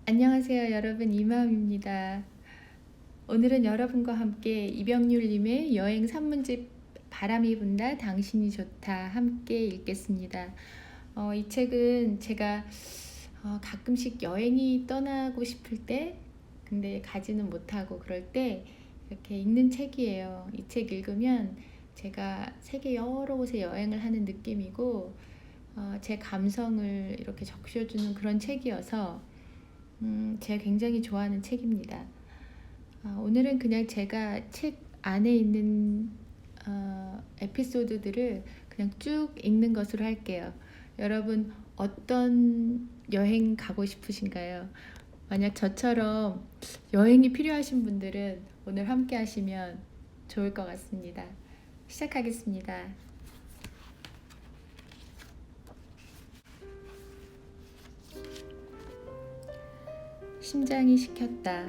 안녕하세요 여러분, 이마음입니다. 오늘은 여러분과 함께 이병률님의 여행 산문집 바람이 분다 당신이 좋다 함께 읽겠습니다. 이 책은 제가 가끔씩 여행이 떠나고 싶을 때 근데 가지는 못하고 그럴 때 이렇게 읽는 책이에요. 이 책 읽으면 제가 세계 여러 곳에 여행을 하는 느낌이고 제 감성을 이렇게 적셔주는 그런 책이어서 제가 굉장히 좋아하는 책입니다. 오늘은 그냥 제가 책 안에 있는 에피소드들을 그냥 쭉 읽는 것으로 할게요. 여러분 어떤 여행 가고 싶으신가요? 만약 저처럼 여행이 필요하신 분들은 오늘 함께 하시면 좋을 것 같습니다. 시작하겠습니다. 심장이 시켰다.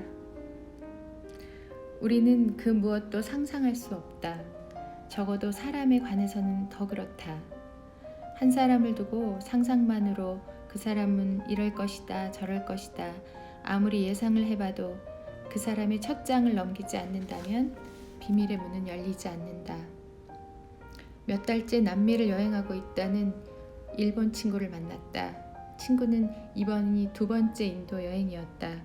우리는 그 무엇도 상상할 수 없다. 적어도 사람에 관해서는 더 그렇다. 한 사람을 두고 상상만으로 그 사람은 이럴 것이다, 저럴 것이다. 아무리 예상을 해봐도 그 사람의 첫 장을 넘기지 않는다면 비밀의 문은 열리지 않는다. 몇 달째 남미를 여행하고 있다는 일본 친구를 만났다. 친구는 이번이 두 번째 인도 여행이었다.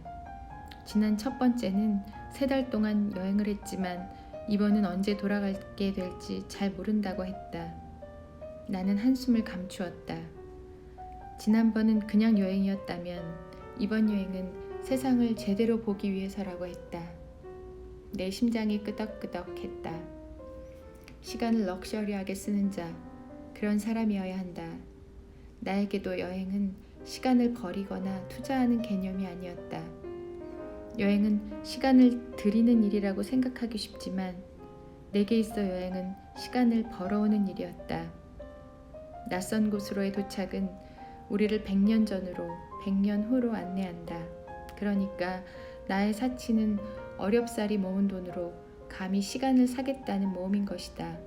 지난 첫 번째는 3달 동안 여행을 했지만 이번은 언제 돌아가게 될지 잘 모른다고 했다. 나는 한숨을 감추었다. 지난번은 그냥 여행이었다면 이번 여행은 세상을 제대로 보기 위해서라고 했다. 내 심장이 끄덕끄덕했다. 시간을 럭셔리하게 쓰는 자, 그런 사람이어야 한다. 나에게도 여행은 시간을 버리거나 투자하는 개념이 아니었다. 여행은 시간을 들이는 일이라고 생각하기 쉽지만 내게 있어 여행은 시간을 벌어오는 일이었다. 낯선 곳으로의 도착은 우리를 100년 전으로 100년 후로 안내한다. 그러니까 나의 사치는 어렵사리 모은 돈으로 감히 시간을 사겠다는 모험인 것이다.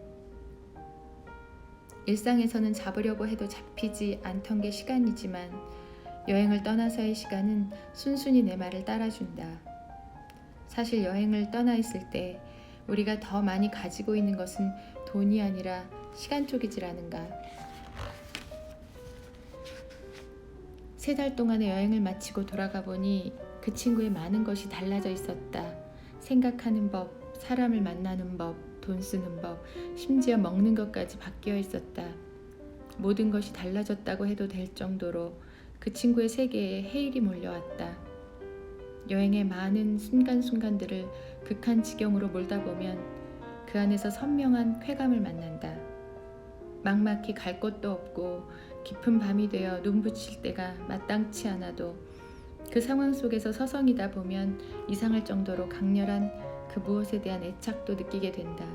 일상에서는 잡으려고 해도 잡히지 않던 게 시간이지만 여행을 떠나서의 시간은 순순히 내 말을 따라준다. 사실 여행을 떠나 있을 때 우리가 더 많이 가지고 있는 것은 돈이 아니라 시간 쪽이질 않은가. 3달 동안의 여행을 마치고 돌아가 보니 그 친구의 많은 것이 달라져 있었다. 생각하는 법, 사람을 만나는 법, 돈 쓰는 법, 심지어 먹는 것까지 바뀌어 있었다. 모든 것이 달라졌다고 해도 될 정도로 그 친구의 세계에 해일이 몰려왔다. 여행의 많은 순간순간들을 극한 지경으로 몰다 보면 그 안에서 선명한 쾌감을 만난다. 막막히 갈 곳도 없고 깊은 밤이 되어 눈 붙일 때가 마땅치 않아도 그 상황 속에서 서성이다 보면 이상할 정도로 강렬한 그 무엇에 대한 애착도 느끼게 된다.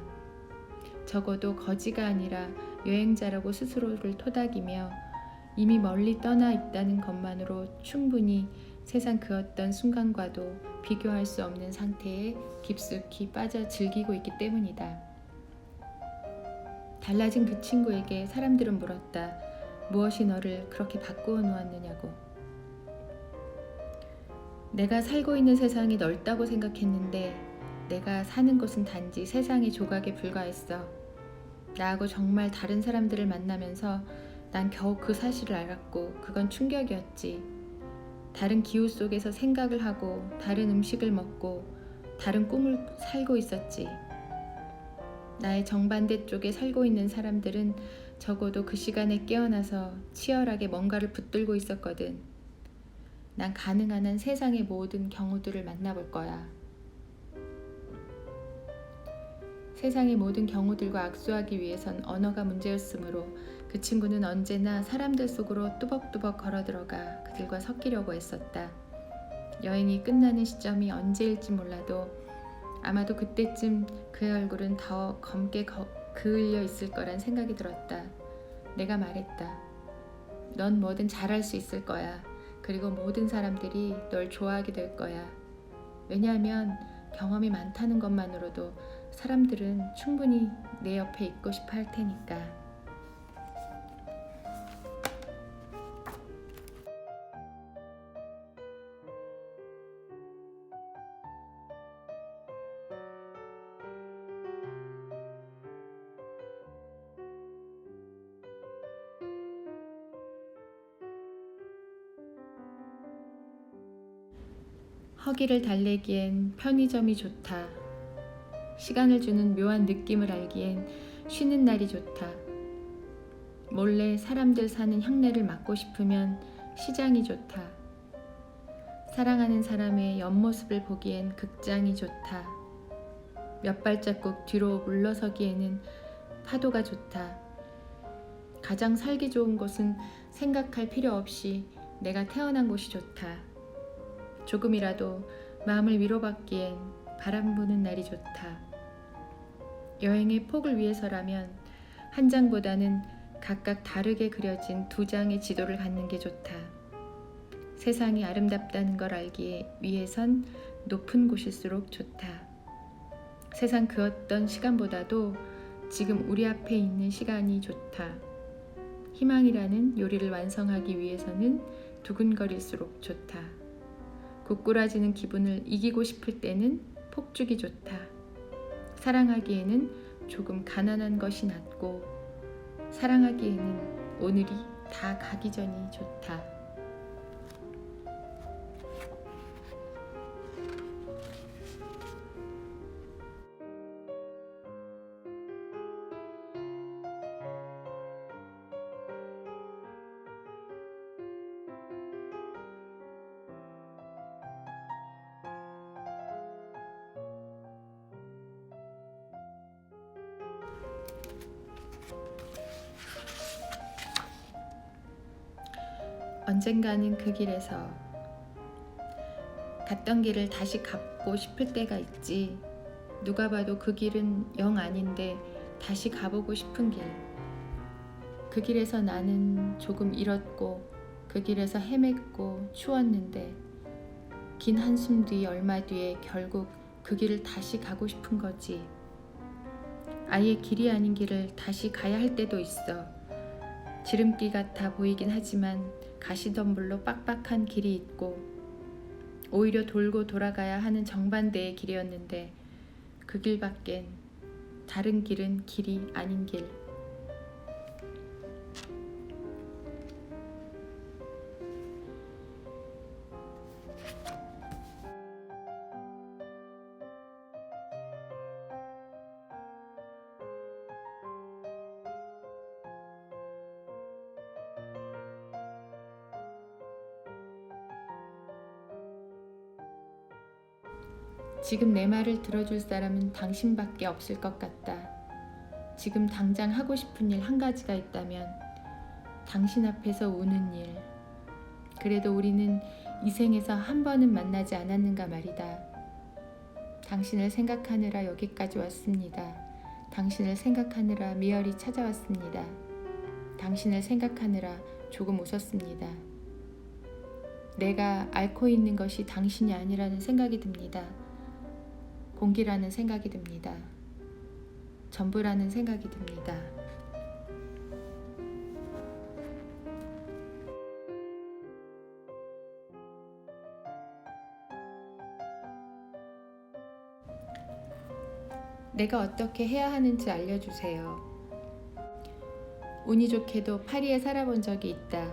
적어도 거지가 아니라 여행자라고 스스로를 토닥이며 이미 멀리 떠나 있다는 것만으로 충분히 세상 그 어떤 순간과도 비교할 수 없는 상태에 깊숙이 빠져 즐기고 있기 때문이다. 달라진 그 친구에게 사람들은 물었다. 무엇이 너를 그렇게 바꾸어 놓았느냐고. 내가 살고 있는 세상이 넓다고 생각했는데 내가 사는 곳은 단지 세상의 조각에 불과했어. 나하고 정말 다른 사람들을 만나면서 난 겨우 그 사실을 알았고 그건 충격이었지. 다른 기후 속에서 생각을 하고 다른 음식을 먹고 다른 꿈을 살고 있었지. 나의 정반대 쪽에 살고 있는 사람들은 적어도 그 시간에 깨어나서 치열하게 뭔가를 붙들고 있었거든. 난 가능한 한 세상의 모든 경우들을 만나볼 거야. 세상의 모든 경우들과 악수하기 위해선 언어가 문제였으므로 그 친구는 언제나 사람들 속으로 뚜벅뚜벅 걸어들어가 그들과 섞이려고 애썼다. 여행이 끝나는 시점이 언제일지 몰라도 아마도 그때쯤 그의 얼굴은 더 검게 그을려 있을 거란 생각이 들었다. 내가 말했다. 넌 뭐든 잘할 수 있을 거야. 그리고 모든 사람들이 널 좋아하게 될 거야. 왜냐하면 경험이 많다는 것만으로도 사람들은 충분히 내 옆에 있고 싶어 할 테니까. 허기를 달래기엔 편의점이 좋다. 시간을 주는 묘한 느낌을 알기엔 쉬는 날이 좋다. 몰래 사람들 사는 향내를 맡고 싶으면 시장이 좋다. 사랑하는 사람의 옆모습을 보기엔 극장이 좋다. 몇 발자국 뒤로 물러서기에는 파도가 좋다. 가장 살기 좋은 곳은 생각할 필요 없이 내가 태어난 곳이 좋다. 조금이라도 마음을 위로받기엔 바람 부는 날이 좋다. 여행의 폭을 위해서라면 한 장보다는 각각 다르게 그려진 두 장의 지도를 갖는 게 좋다. 세상이 아름답다는 걸 알기 위해선 높은 곳일수록 좋다. 세상 그 어떤 시간보다도 지금 우리 앞에 있는 시간이 좋다. 희망이라는 요리를 완성하기 위해서는 두근거릴수록 좋다. 고꾸라지는 기분을 이기고 싶을 때는 폭죽이 좋다. 사랑하기에는 조금 가난한 것이 낫고 사랑하기에는 오늘이 다 가기 전이 좋다. 언젠가는 그 길에서 갔던 길을 다시 가고 싶을 때가 있지. 누가 봐도 그 길은 영 아닌데 다시 가보고 싶은 길. 그 길에서 나는 조금 잃었고 그 길에서 헤맸고 추웠는데 긴 한숨 뒤 얼마 뒤에 결국 그 길을 다시 가고 싶은 거지. 아예 길이 아닌 길을 다시 가야 할 때도 있어. 지름길 같아 보이긴 하지만 가시덤불로 빡빡한 길이 있고 오히려 돌고 돌아가야 하는 정반대의 길이었는데 그 길밖엔 다른 길은 길이 아닌 길. 지금 내 말을 들어줄 사람은 당신밖에 없을 것 같다. 지금 당장 하고 싶은 일 한 가지가 있다면 당신 앞에서 우는 일. 그래도 우리는 이 생에서 한 번은 만나지 않았는가 말이다. 당신을 생각하느라 여기까지 왔습니다. 당신을 생각하느라 미열이 찾아왔습니다. 당신을 생각하느라 조금 웃었습니다. 내가 앓고 있는 것이 당신이 아니라는 생각이 듭니다. 공기라는 생각이 듭니다. 전부라는 생각이 듭니다. 내가 어떻게 해야 하는지 알려주세요. 운이 좋게도 파리에 살아본 적이 있다.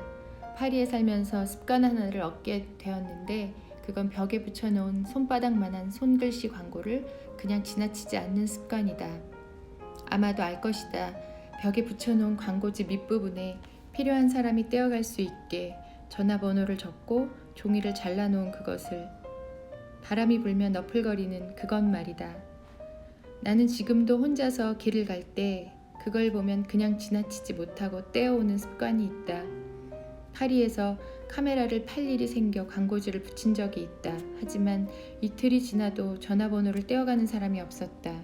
파리에 살면서 습관 하나를 얻게 되었는데 그건 벽에 붙여놓은 손바닥만한 손글씨 광고를 그냥 지나치지 않는 습관이다. 아마도 알 것이다. 벽에 붙여놓은 광고지 밑부분에 필요한 사람이 떼어갈 수 있게 전화번호를 적고 종이를 잘라놓은 그것을. 바람이 불면 너풀거리는 그것 말이다. 나는 지금도 혼자서 길을 갈 때 그걸 보면 그냥 지나치지 못하고 떼어오는 습관이 있다. 파리에서 카메라를 팔 일이 생겨 광고지를 붙인 적이 있다. 하지만 이틀이 지나도 전화번호를 떼어가는 사람이 없었다.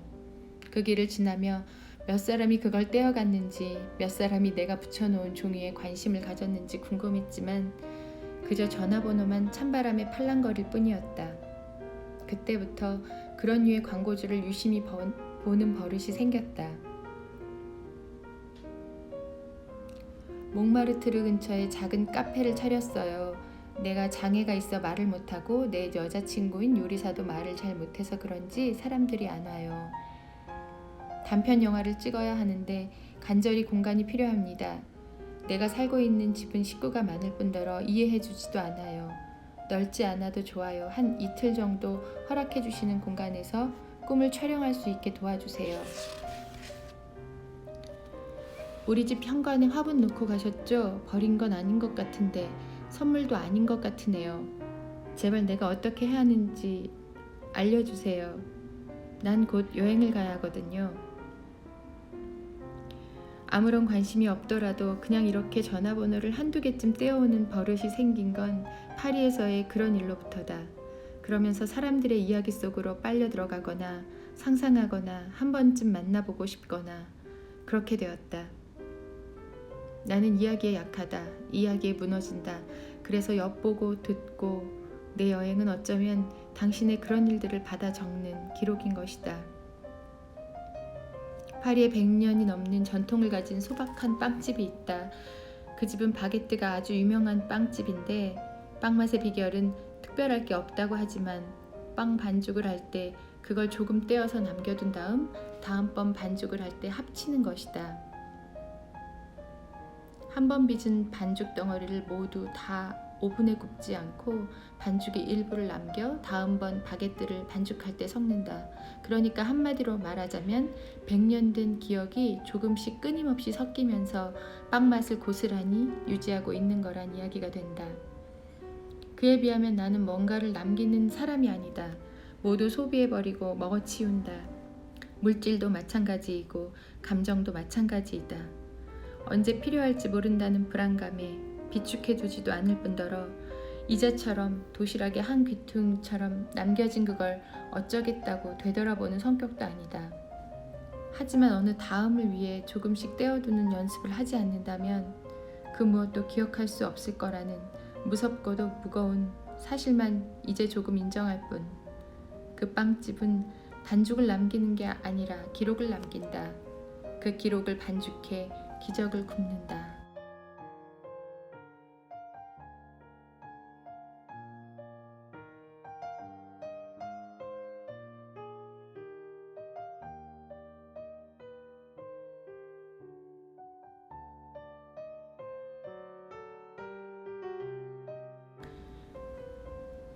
그 길을 지나며 몇 사람이 그걸 떼어갔는지, 몇 사람이 내가 붙여놓은 종이에 관심을 가졌는지 궁금했지만 그저 전화번호만 찬바람에 팔랑거릴 뿐이었다. 그때부터 그런 류의 광고주를 유심히 보는 버릇이 생겼다. 몽마르트르 근처에 작은 카페를 차렸어요. 내가 장애가 있어 말을 못하고 내 여자친구인 요리사도 말을 잘 못해서 그런지 사람들이 안 와요. 단편 영화를 찍어야 하는데 간절히 공간이 필요합니다. 내가 살고 있는 집은 식구가 많을 뿐더러 이해해 주지도 않아요. 넓지 않아도 좋아요. 한 이틀 정도 허락해 주시는 공간에서 꿈을 촬영할 수 있게 도와주세요. 우리 집 현관에 화분 놓고 가셨죠? 버린 건 아닌 것 같은데 선물도 아닌 것 같으네요. 제발 내가 어떻게 해야 하는지 알려주세요. 난 곧 여행을 가야 하거든요. 아무런 관심이 없더라도 그냥 이렇게 전화번호를 한두 개쯤 떼어오는 버릇이 생긴 건 파리에서의 그런 일로부터다. 그러면서 사람들의 이야기 속으로 빨려 들어가거나 상상하거나 한 번쯤 만나보고 싶거나 그렇게 되었다. 나는 이야기에 약하다. 이야기에 무너진다. 그래서 엿보고 듣고 내 여행은 어쩌면 당신의 그런 일들을 받아 적는 기록인 것이다. 파리에 100년이 넘는 전통을 가진 소박한 빵집이 있다. 그 집은 바게트가 아주 유명한 빵집인데 빵 맛의 비결은 특별할 게 없다고 하지만 빵 반죽을 할 때 그걸 조금 떼어서 남겨둔 다음번 반죽을 할 때 합치는 것이다. 한 번 빚은 반죽 덩어리를 모두 다 오븐에 굽지 않고 반죽의 일부를 남겨 다음번 바게트를 반죽할 때 섞는다. 그러니까 한마디로 말하자면 100년 된 기억이 조금씩 끊임없이 섞이면서 빵 맛을 고스란히 유지하고 있는 거란 이야기가 된다. 그에 비하면 나는 뭔가를 남기는 사람이 아니다. 모두 소비해버리고 먹어치운다. 물질도 마찬가지이고 감정도 마찬가지이다. 언제 필요할지 모른다는 불안감에 비축해두지도 않을 뿐더러 이자처럼 도시락의 한 귀퉁처럼 남겨진 그걸 어쩌겠다고 되돌아보는 성격도 아니다. 하지만 어느 다음을 위해 조금씩 떼어두는 연습을 하지 않는다면 그 무엇도 기억할 수 없을 거라는 무섭고도 무거운 사실만 이제 조금 인정할 뿐. 그 빵집은 반죽을 남기는 게 아니라 기록을 남긴다. 그 기록을 반죽해 기적을 굽는다.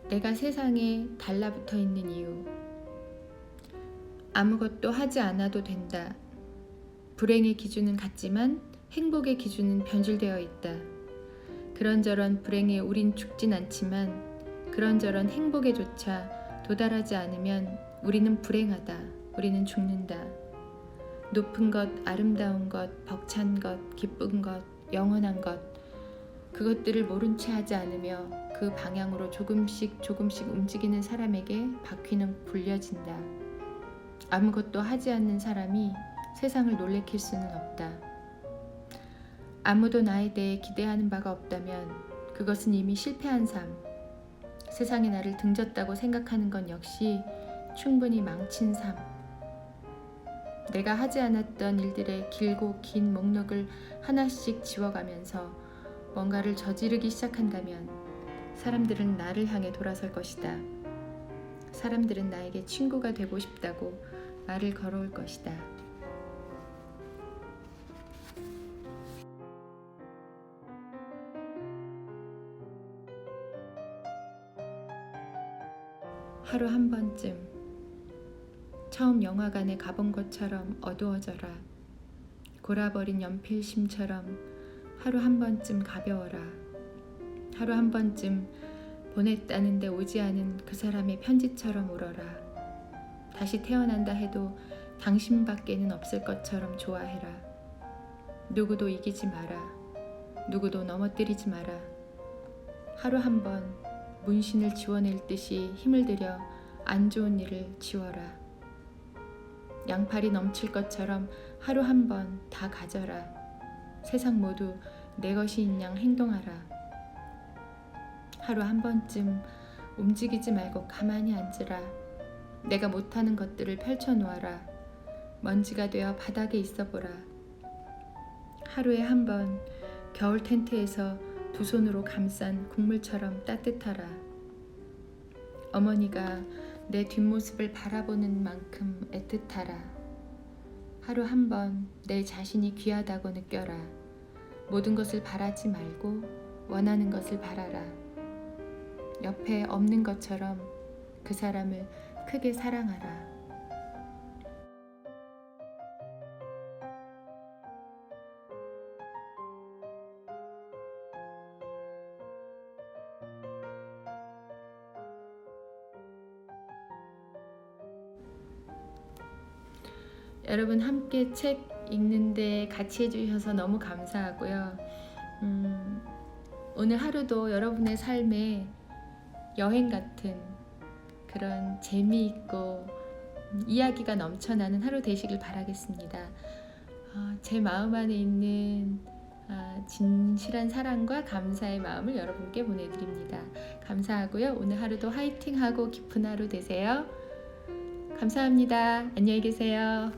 내가 세상에 달라붙어 있는 이유. 아무것도 하지 않아도 된다. 불행의 기준은 같지만 행복의 기준은 변질되어 있다. 그런저런 불행에 우린 죽진 않지만 그런저런 행복에조차 도달하지 않으면 우리는 불행하다. 우리는 죽는다. 높은 것, 아름다운 것, 벅찬 것, 기쁜 것, 영원한 것, 그것들을 모른 채 하지 않으며 그 방향으로 조금씩 움직이는 사람에게 바퀴는 굴려진다. 아무것도 하지 않는 사람이 세상을 놀래킬 수는 없다. 아무도 나에 대해 기대하는 바가 없다면 그것은 이미 실패한 삶. 세상이 나를 등졌다고 생각하는 건 역시 충분히 망친 삶. 내가 하지 않았던 일들의 길고 긴 목록을 하나씩 지워가면서 뭔가를 저지르기 시작한다면 사람들은 나를 향해 돌아설 것이다. 사람들은 나에게 친구가 되고 싶다고 말을 걸어올 것이다. 하루 한 번쯤 처음 영화관에 가본 것처럼 어두워져라. 골아버린 연필심처럼 하루 한 번쯤 가벼워라. 하루 한 번쯤 보냈다는데 오지 않은 그 사람의 편지처럼 울어라. 다시 태어난다 해도 당신밖에는 없을 것처럼 좋아해라. 누구도 이기지 마라. 누구도 넘어뜨리지 마라. 하루 한 번 문신을 지워낼 듯이 힘을 들여 안 좋은 일을 지워라. 양팔이 넘칠 것처럼 하루 한 번 다 가져라. 세상 모두 내 것인 양 행동하라. 하루 한 번쯤 움직이지 말고 가만히 앉으라. 내가 못하는 것들을 펼쳐놓아라. 먼지가 되어 바닥에 있어보라. 하루에 한 번 겨울 텐트에서 두 손으로 감싼 국물처럼 따뜻하라. 어머니가 내 뒷모습을 바라보는 만큼 애틋하라. 하루 한 번 내 자신이 귀하다고 느껴라. 모든 것을 바라지 말고 원하는 것을 바라라. 옆에 없는 것처럼 그 사람을 크게 사랑하라. 여러분 함께 책 읽는데 같이 해주셔서 너무 감사하고요. 오늘 하루도 여러분의 삶에 여행 같은 그런 재미있고 이야기가 넘쳐나는 하루 되시길 바라겠습니다. 제 마음 안에 있는 진실한 사랑과 감사의 마음을 여러분께 보내드립니다. 감사하고요. 오늘 하루도 화이팅하고 기쁜 하루 되세요. 감사합니다. 안녕히 계세요.